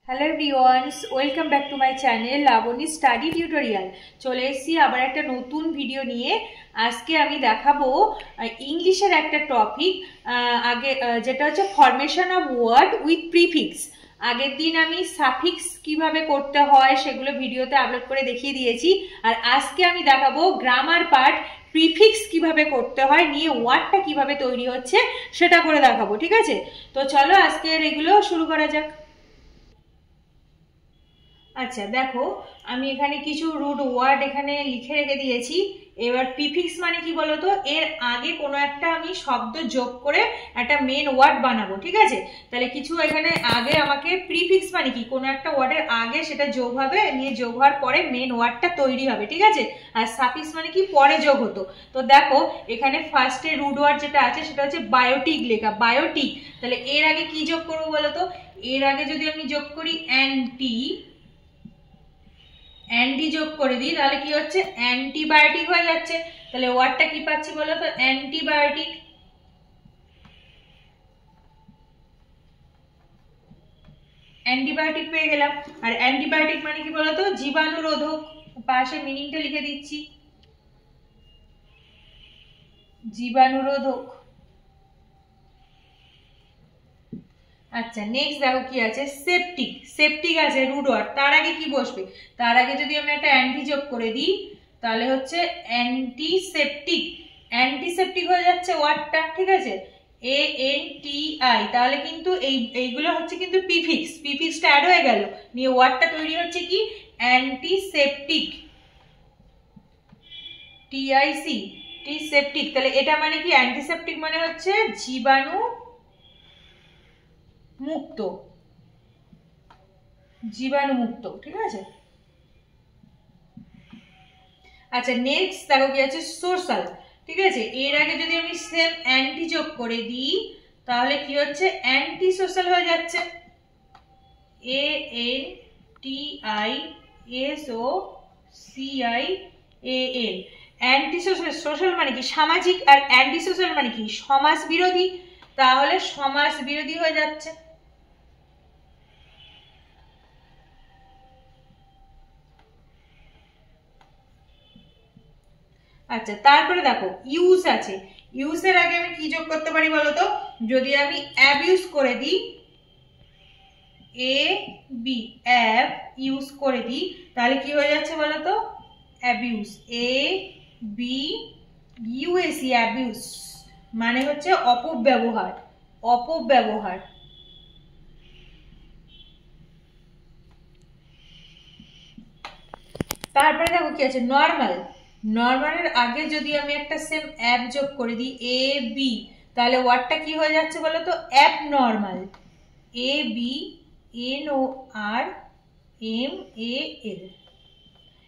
Hello everyones, welcome back to my channel Labani study tutorial. চলে এসেছি আবার একটা নতুন ভিডিও নিয়ে। আজকে আমি দেখাবো ইংলিশের একটা টপিক, যেটা হচ্ছে formation of word with prefix. আগের দিন আমি সাফিক্স কিভাবে করতে হয় সেগুলো ভিডিওতে আপলোড করে দেখিয়ে দিয়েছি, আর আজকে আমি দেখাবো গ্রামার পার্ট প্রিফিক্স কিভাবে করতে হয়, নিয়ে ওয়ার্ডটা কিভাবে তৈরি হচ্ছে সেটা করে দেখাবো। ঠিক আছে, তো চলো আজকের এগুলো শুরু করা যাক। আচ্ছা দেখো, আমি এখানে কিছু রুট ওয়ার্ড এখানে লিখে রেখে দিয়েছি। এবার প্রিফিক্স মানে কি বলতো, এর আগে কোনো একটা আমি শব্দ যোগ করে একটা মেন ওয়ার্ড বানাবো। ঠিক আছে, তাহলে কিছু এখানে আগে আমাকে প্রিফিক্স মানে কি, কোনো একটা ওয়ার্ডের আগে সেটা যোগ হবে, নিয়ে যোগ হওয়ার পরে মেন ওয়ার্ডটা তৈরি হবে। ঠিক আছে, আর সাফিক্স মানে কি পরে যোগ হতো। তো দেখো এখানে ফার্স্টে রুট ওয়ার্ড যেটা আছে সেটা হচ্ছে বায়োটিক লেখা, বায়োটিক। তাহলে এর আগে কি যোগ করবো বলতো, এর আগে যদি আমি যোগ করি অ্যান্টি যোগ করে দিই, তাহলে কি হচ্ছে অ্যান্টিবায়োটিক হয়ে যাচ্ছে। তাহলে ওয়ার্ডটা কি পাচ্ছি বলো তো, অ্যান্টিবায়োটিক। অ্যান্টিবায়োটিক পেয়ে গেলাম। আর অ্যান্টিবায়োটিক মানে কি বলতো, জীবাণুরোধক। পাশে মিনিংটা লিখে দিচ্ছি, জীবাণুরোধক। আচ্ছা নেক্সট দেখো কি আছে, সেপটিক। সেপটিক আছে রুট ওয়ার্ড, তার আগে কি বসবে, তার আগে যদি আমি একটা অ্যান্টি যোগ করে দিই তাহলে হচ্ছে অ্যান্টিসেপটিক। অ্যান্টিসেপটিক হয়ে যাচ্ছে ওয়ার্ডটা। ঠিক আছে, ANTI, তাহলে কিন্তু এইগুলো হচ্ছে কিন্তু প্রিফিক্স, প্রিফিক্সটা অ্যাড হয়ে গেল, নিয়ে ওয়ার্ডটা তৈরি হচ্ছে কি অ্যান্টিসেপটিক, TIC, টিসেপটিক। তাহলে এটা মানে কি, অ্যান্টিসেপটিক মানে হচ্ছে জীবাণু মুক্ত, জীবাণুমুক্ত। ঠিক আছে, আচ্ছা নেক্সট দেখো কি আছে, সোশ্যাল। ঠিক আছে, এর আগে যদি আমি সেম অ্যান্টি যোগ করে দিই তাহলে কি হচ্ছে অ্যান্টি সোশ্যাল হয়ে যাচ্ছে, ANTISOCIAL। অ্যান্টি সোশ্যাল, সোশ্যাল মানে কি সামাজিক, আর অ্যান্টি সোশ্যাল মানে কি সমাজ বিরোধী, তাহলে সমাজ বিরোধী হয়ে যাচ্ছে। আচ্ছা তারপরে দেখো ইউজ আছে। ইউজের আগে আমি কি যোগ করতে পারি বলতো, যদি আমি অ্যাবিউজ করে দিই, অ্যাব ইউজ করে দিই, তাহলে কি হয়ে যাচ্ছে বলতো, অ্যাবিউজ, ABUS, অ্যাবিউজ মানে হচ্ছে অপব্যবহার, অপব্যবহার। তারপরে দেখো কি আছে, নর্মাল। নর্মালের আগে যদি আমি একটা সেম অ্যাপ যোগ করে দিই, AB, তাহলে ওয়ার্ডটা কি হয়ে যাচ্ছে বলো তো, অ্যাপ নর্মাল, ABNORMAL।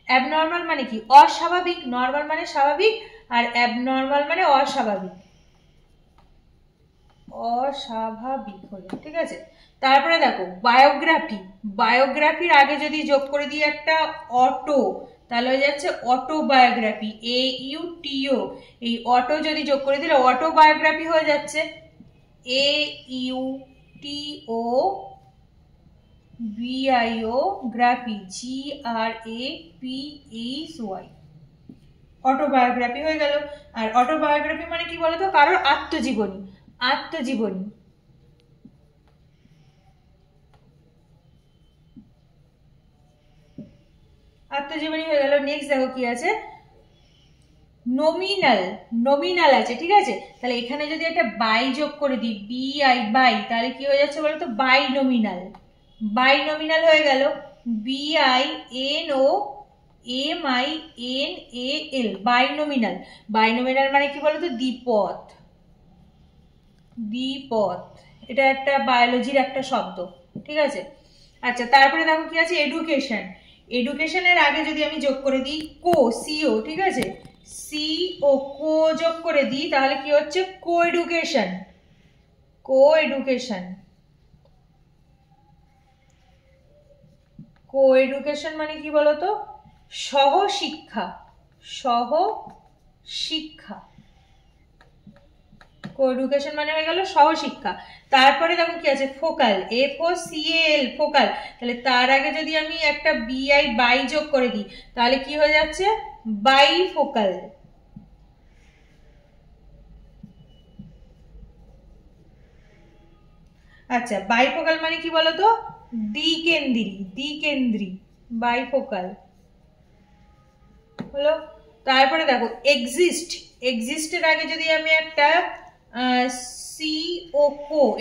অ্যাবনর্মাল মানে কি অস্বাভাবিক, নর্মাল মানে স্বাভাবিক, আর অ্যাবনর্মাল মানে অস্বাভাবিক, অস্বাভাবিক হলো। ঠিক আছে, তারপরে দেখো বায়োগ্রাফি। বায়োগ্রাফির আগে যদি যোগ করে দিই একটা অটো, তাহলে হয়ে যাচ্ছে অটোবায়োগ্রাফি, AUTO। এই অটো যদি যোগ করে দিলে অটোবায়োগ্রাফি হয়ে যাচ্ছে, AUTOBIOগ্রাফি, GRAPHY, অটোবায়োগ্রাফি হয়ে গেল। আর অটোবায়োগ্রাফি মানে কি বলতো, কারোর আত্মজীবনী, আত্মজীবনী। আত্মজীবনী হয়ে গেল। নেক্সট দেখো কি আছে, নমিনাল। নমিনাল আছে। ঠিক আছে, তাহলে এখানে যদি একটা বাই যোগ করে দিই, BI, বাই, তাহলে কি হয়ে যাচ্ছে বলতো, বাই নমিনাল, বাই নমিনাল হয়ে গেল, BINOMINAL, বাইনোমিনাল। বাইনোমিনাল মানে কি বলতো, দ্বিপদ, দ্বিপদ। এটা একটা বায়োলজির একটা শব্দ। ঠিক আছে, আচ্ছা তারপরে দেখো কি আছে, এডুকেশন। এডুকেশনের আগে যদি আমি যোগ করে দিই CO, ঠিক আছে, কো যোগ করে দিই, তাহলে কি হচ্ছে কো এডুকেশন, কো এডুকেশন। কো এডুকেশন মানে কি বলতো, সহশিক্ষা, সহশিক্ষা। কোএডুকেশন মানে হয়ে গেল সহশিক্ষা। তারপরে দেখো কি আছে, ফোকাল, FOCAL, ফোকাল। তাহলে তার আগে যদি আমি একটা BI বাই যোগ করে দিই তাহলে কি হয়ে যাচ্ছে, বাইফোকাল। আচ্ছা, বাইফোকাল মানে কি বলতো, দ্বিকেন্দ্রী, বাইফোকাল হলো। তারপরে দেখো এক্সিস্টের আগে যদি আমি একটা CO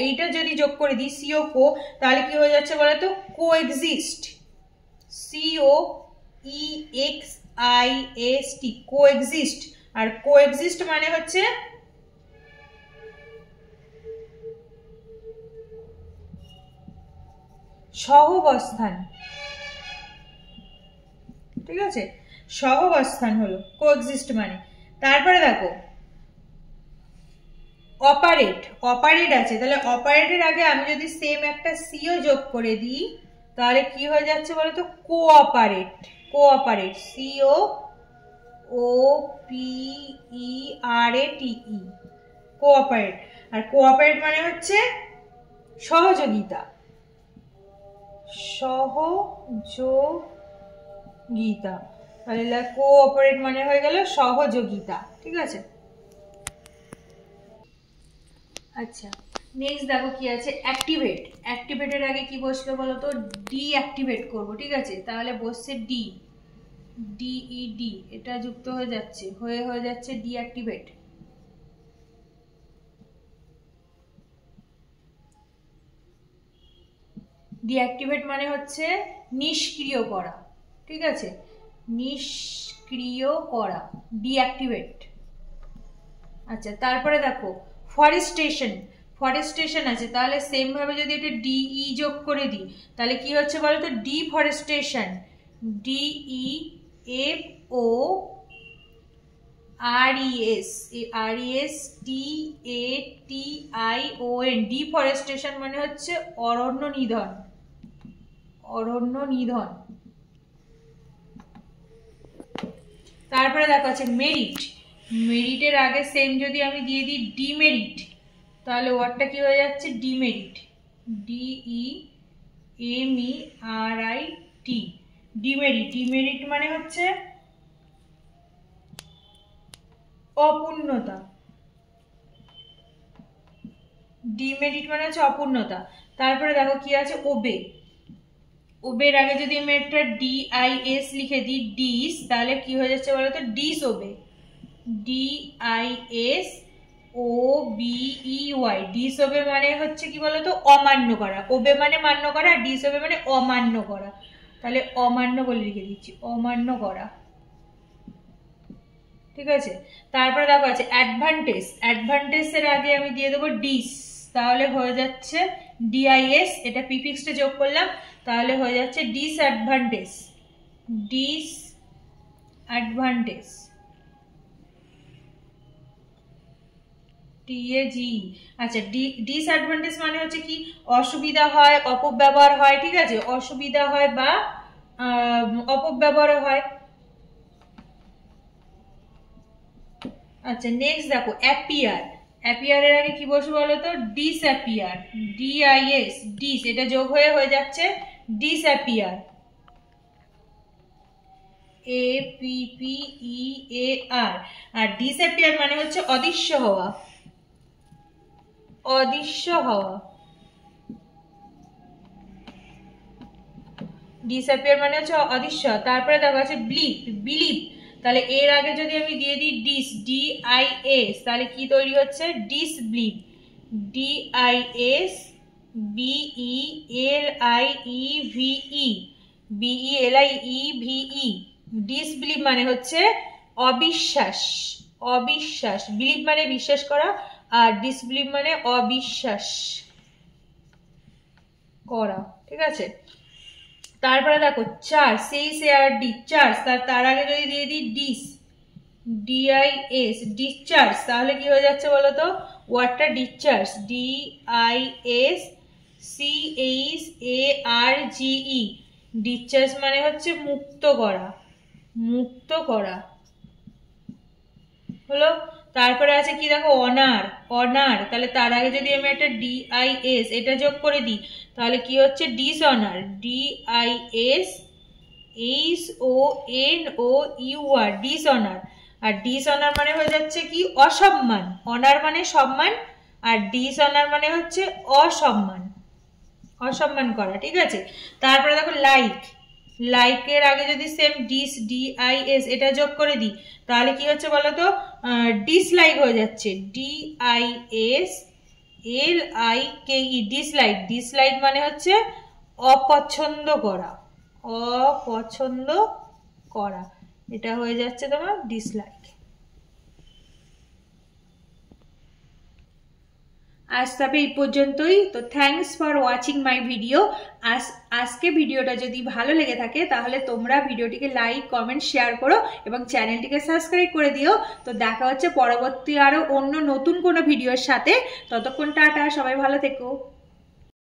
এইটা যদি যোগ করে দিই, CO তাহলে কি হয়ে যাচ্ছে বলতো, কোএক্সিস্ট, COEXIST, কোএক্সিস্ট। আর কোএক্সিস্ট মানে হচ্ছে সহাবস্থান, ঠিক আছে, সহাবস্থান হলো কোএক্সিস্ট মানে। তারপরে দেখো অপারেট আছে, তাহলে অপারেটের আগে আমি যদি সেম একটা CO যোগ করে দিই তাহলে কি হয়ে যাচ্ছে বলতো, কোঅপারেট, COOPERATE, কোঅপারেট। আর কোঅপারেট মানে হচ্ছে সহযোগিতা, তাহলে কোঅপারেট মানে হয়ে গেল সহযোগিতা, ঠিক আছে। আচ্ছা, নেক্সট দেখো কি আছে, অ্যাক্টিভেটের আগে কি বসলো বলতো, ডিঅ্যাক্টিভেট করবো, ঠিক আছে। তাহলে বসছে DED, এটা যুক্ত হয়ে যাচ্ছে, হয়ে যাচ্ছে ডিঅ্যাক্টিভেট। ডিঅ্যাক্টিভেট মানে হচ্ছে নিষ্ক্রিয় করা, ঠিক আছে, নিষ্ক্রিয় করা, ডিঅ্যাক্টিভেট। আচ্ছা, তারপরে দেখো ফরেস্টেশন আছে, তাহলে সেম ভাবে যদি এটা DE যোগ করে দিই তাহলে কি হচ্ছে বলতো, ডিফরেস্টেশন, DEFORESTATION, ডিফরেস্টেশন মানে হচ্ছে অরণ্য নিধন। তারপরে দেখো আছে মেরিটের আগে সেম যদি আমি দিয়ে দিই ডিমেরিট তাহলে ওয়ার্ডটা কি হয়ে যাচ্ছে, ডিমেরিট, DEMERIT, ডিমেরিট মানে হচ্ছে অপূর্ণতা, তারপরে দেখো কি আছে, ওবের আগে যদি আমি একটা DIS লিখে দিই, ডিস, তাহলে কি হয়ে যাচ্ছে বলতো, ডিসওবে, DISOBEY, ডিসওবে মানে হচ্ছে কি বলতো, অমান্য করা, ওবে মানে মান্য করা, ডিসওবে মানে অমান্য করা, তাহলে অমান্য বলে লিখে দিচ্ছি, অমান্য করা, ঠিক আছে। তারপরে দেখো আছে অ্যাডভান্টেজের আগে আমি দিয়ে দেবো ডিস, তাহলে হয়ে যাচ্ছে DIS, এটা প্রিফিক্সটা যোগ করলাম তাহলে হয়ে যাচ্ছে ডিসঅ্যাডভান্টেজ, TAGE। আচ্ছা, ডিসঅ্যাডভান্টেজ মানে হচ্ছে কি, অসুবিধা হয়, অপব্যবহার হয়, ঠিক আছে, অসুবিধা হয় বা অপব্যবহার হয়। আচ্ছা, নেক্সট দেখো অ্যাপিয়ারের আগে কি বসবে বলতো, ডিসঅ্যাপিয়ার, DIS, ডিস, এটা যোগ হয়ে যাচ্ছে ডিসঅ্যাপিয়ার, APPEAR। আর ডিসঅ্যাপিয়ার মানে হচ্ছে অদৃশ্য হওয়া, ডিসঅ্যাপিয়ার মানে হচ্ছে অদৃশ্য। তারপরে দেখো আছে বিলিভ, তাহলে এর আগে যদি আমি দিয়ে দিই DIS তাহলে কি তৈরি হচ্ছে, ডিসবিলিভ, DISBELIEVE, ডিসবিলিভ মানে হচ্ছে অবিশ্বাস, বিলিভ মানে বিশ্বাস করা আর ডিসবিলিভ মানে অবিশ্বাস করা, ঠিক আছে। তারপরে দেখো চার্জ, তার আগে যদি দিয়ে দিই DIS, ডিসচার্জ, তাহলে কি হয়ে যাচ্ছে বলতো, ওয়ার্ডটা ডিসচার্জ, DISCHARGE, ডিসচার্জ মানে হচ্ছে মুক্ত করা হলো। তারপরে আছে কি দেখো অনার, অনার, তাহলে তার আগে যদি আমি একটা ডিআইএস এটা যোগ করে দিই তাহলে কি হচ্ছে dishonour, D I S H O N O U R, dishonour. আর ডিসঅনার মানে হয়ে যাচ্ছে কি অসম্মান, অনার মানে সম্মান আর ডিসঅনার মানে হচ্ছে অসম্মান, অসম্মান করা, ঠিক আছে। তারপরে দেখো লাইক, লাইকের আগে যদি সেম ডিআইএস এটা যোগ করে দিই তাহলে কি হচ্ছে বলো তো ডিসলাইক হয়ে যাচ্ছে, DIS L I K E, dislike, dislike মানে হচ্ছে অপছন্দ করা, অপছন্দ করা, এটা হয়ে যাচ্ছে তোমার ডিসলাইক। আজ তবে এই পর্যন্তই। তো thanks for watching my video. আজকে ভিডিওটা যদি ভালো লেগে থাকে তাহলে তোমরা ভিডিওটিকে লাইক, কমেন্ট, শেয়ার করো এবং চ্যানেলটিকে সাবস্ক্রাইব করে দিও। তো দেখা হচ্ছে পরবর্তী আরো অন্য নতুন কোনো ভিডিওর সাথে। ততক্ষণ টাটা, সবাই ভালো থেকো।